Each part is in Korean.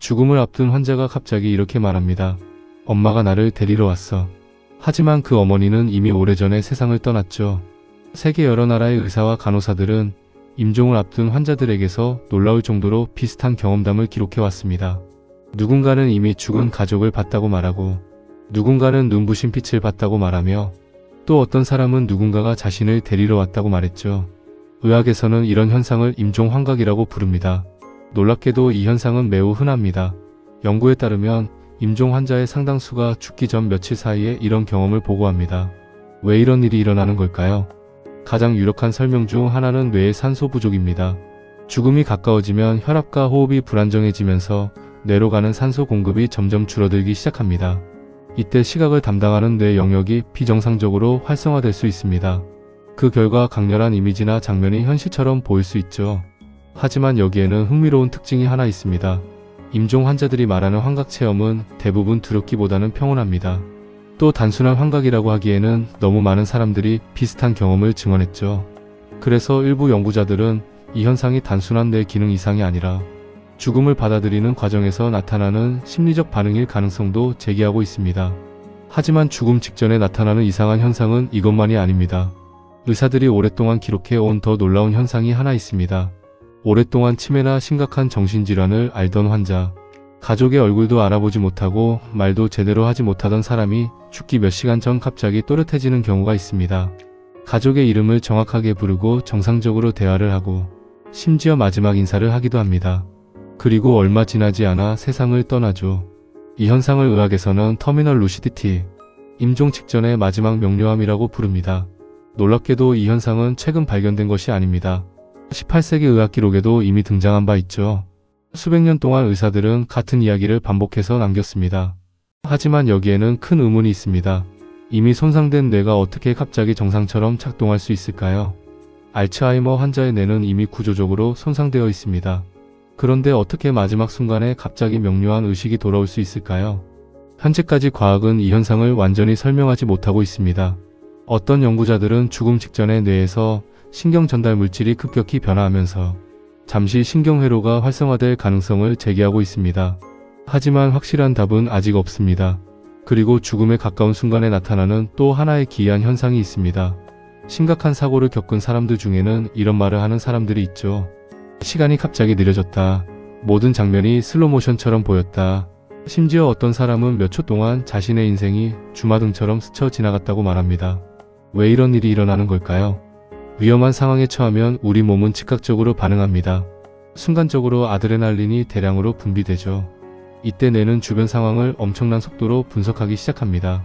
죽음을 앞둔 환자가 갑자기 이렇게 말합니다. 엄마가 나를 데리러 왔어. 하지만 그 어머니는 이미 오래전에 세상을 떠났죠. 세계 여러 나라의 의사와 간호사들은 임종을 앞둔 환자들에게서 놀라울 정도로 비슷한 경험담을 기록해왔습니다. 누군가는 이미 죽은 가족을 봤다고 말하고, 누군가는 눈부신 빛을 봤다고 말하며, 또 어떤 사람은 누군가가 자신을 데리러 왔다고 말했죠. 의학에서는 이런 현상을 임종환각이라고 부릅니다. 놀랍게도 이 현상은 매우 흔합니다. 연구에 따르면 임종 환자의 상당수가 죽기 전 며칠 사이에 이런 경험을 보고합니다. 왜 이런 일이 일어나는 걸까요? 가장 유력한 설명 중 하나는 뇌의 산소 부족입니다. 죽음이 가까워지면 혈압과 호흡이 불안정해지면서 뇌로 가는 산소 공급이 점점 줄어들기 시작합니다. 이때 시각을 담당하는 뇌 영역이 비정상적으로 활성화될 수 있습니다. 그 결과 강렬한 이미지나 장면이 현실처럼 보일 수 있죠. 하지만 여기에는 흥미로운 특징이 하나 있습니다. 임종 환자들이 말하는 환각 체험은 대부분 두렵기보다는 평온합니다. 또 단순한 환각이라고 하기에는 너무 많은 사람들이 비슷한 경험을 증언했죠. 그래서 일부 연구자들은 이 현상이 단순한 뇌 기능 이상이 아니라 죽음을 받아들이는 과정에서 나타나는 심리적 반응일 가능성도 제기하고 있습니다. 하지만 죽음 직전에 나타나는 이상한 현상은 이것만이 아닙니다. 의사들이 오랫동안 기록해온 더 놀라운 현상이 하나 있습니다. 오랫동안 치매나 심각한 정신질환을 앓던 환자, 가족의 얼굴도 알아보지 못하고 말도 제대로 하지 못하던 사람이 죽기 몇 시간 전 갑자기 또렷해지는 경우가 있습니다. 가족의 이름을 정확하게 부르고 정상적으로 대화를 하고 심지어 마지막 인사를 하기도 합니다. 그리고 얼마 지나지 않아 세상을 떠나죠. 이 현상을 의학에서는 터미널 루시디티, 임종 직전의 마지막 명료함이라고 부릅니다. 놀랍게도 이 현상은 최근 발견된 것이 아닙니다. 18세기 의학 기록에도 이미 등장한 바 있죠. 수백 년 동안 의사들은 같은 이야기를 반복해서 남겼습니다. 하지만 여기에는 큰 의문이 있습니다. 이미 손상된 뇌가 어떻게 갑자기 정상처럼 작동할 수 있을까요? 알츠하이머 환자의 뇌는 이미 구조적으로 손상되어 있습니다. 그런데 어떻게 마지막 순간에 갑자기 명료한 의식이 돌아올 수 있을까요? 현재까지 과학은 이 현상을 완전히 설명하지 못하고 있습니다. 어떤 연구자들은 죽음 직전에 뇌에서 신경 전달 물질이 급격히 변화하면서 잠시 신경회로가 활성화될 가능성을 제기하고 있습니다. 하지만 확실한 답은 아직 없습니다. 그리고 죽음에 가까운 순간에 나타나는 또 하나의 기이한 현상이 있습니다. 심각한 사고를 겪은 사람들 중에는 이런 말을 하는 사람들이 있죠. 시간이 갑자기 느려졌다. 모든 장면이 슬로모션처럼 보였다. 심지어 어떤 사람은 몇 초 동안 자신의 인생이 주마등처럼 스쳐 지나갔다고 말합니다. 왜 이런 일이 일어나는 걸까요? 위험한 상황에 처하면 우리 몸은 즉각적으로 반응합니다. 순간적으로 아드레날린이 대량으로 분비되죠. 이때 뇌는 주변 상황을 엄청난 속도로 분석하기 시작합니다.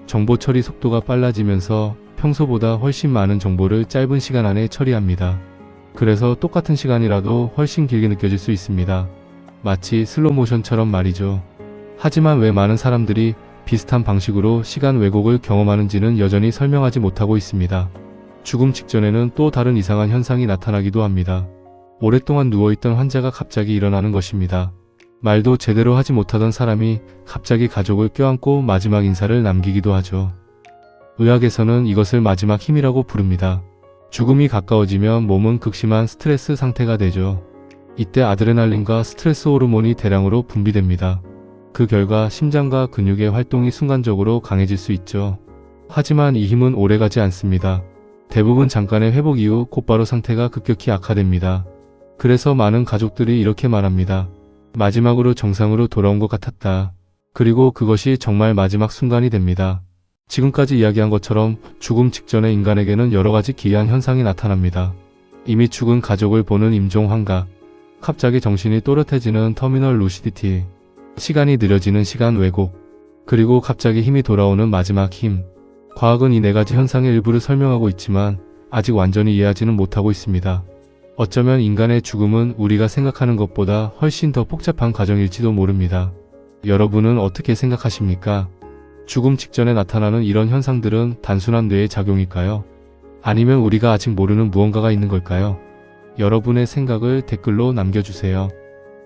정보 처리 속도가 빨라지면서 평소보다 훨씬 많은 정보를 짧은 시간 안에 처리합니다. 그래서 똑같은 시간이라도 훨씬 길게 느껴질 수 있습니다. 마치 슬로모션처럼 말이죠. 하지만 왜 많은 사람들이 비슷한 방식으로 시간 왜곡을 경험하는지는 여전히 설명하지 못하고 있습니다. 죽음 직전에는 또 다른 이상한 현상이 나타나기도 합니다. 오랫동안 누워있던 환자가 갑자기 일어나는 것입니다. 말도 제대로 하지 못하던 사람이 갑자기 가족을 껴안고 마지막 인사를 남기기도 하죠. 의학에서는 이것을 마지막 힘이라고 부릅니다. 죽음이 가까워지면 몸은 극심한 스트레스 상태가 되죠. 이때 아드레날린과 스트레스 호르몬이 대량으로 분비됩니다. 그 결과 심장과 근육의 활동이 순간적으로 강해질 수 있죠. 하지만 이 힘은 오래가지 않습니다. 대부분 잠깐의 회복 이후 곧바로 상태가 급격히 악화됩니다. 그래서 많은 가족들이 이렇게 말합니다. 마지막으로 정상으로 돌아온 것 같았다. 그리고 그것이 정말 마지막 순간이 됩니다. 지금까지 이야기한 것처럼 죽음 직전의 인간에게는 여러 가지 기이한 현상이 나타납니다. 이미 죽은 가족을 보는 임종 환각, 갑자기 정신이 또렷해지는 터미널 루시디티, 시간이 느려지는 시간 왜곡, 그리고 갑자기 힘이 돌아오는 마지막 힘. 과학은 이 네 가지 현상의 일부를 설명하고 있지만 아직 완전히 이해하지는 못하고 있습니다. 어쩌면 인간의 죽음은 우리가 생각하는 것보다 훨씬 더 복잡한 과정일지도 모릅니다. 여러분은 어떻게 생각하십니까? 죽음 직전에 나타나는 이런 현상들은 단순한 뇌의 작용일까요? 아니면 우리가 아직 모르는 무언가가 있는 걸까요? 여러분의 생각을 댓글로 남겨주세요.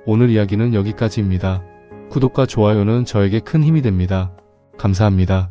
오늘 이야기는 여기까지입니다. 구독과 좋아요는 저에게 큰 힘이 됩니다. 감사합니다.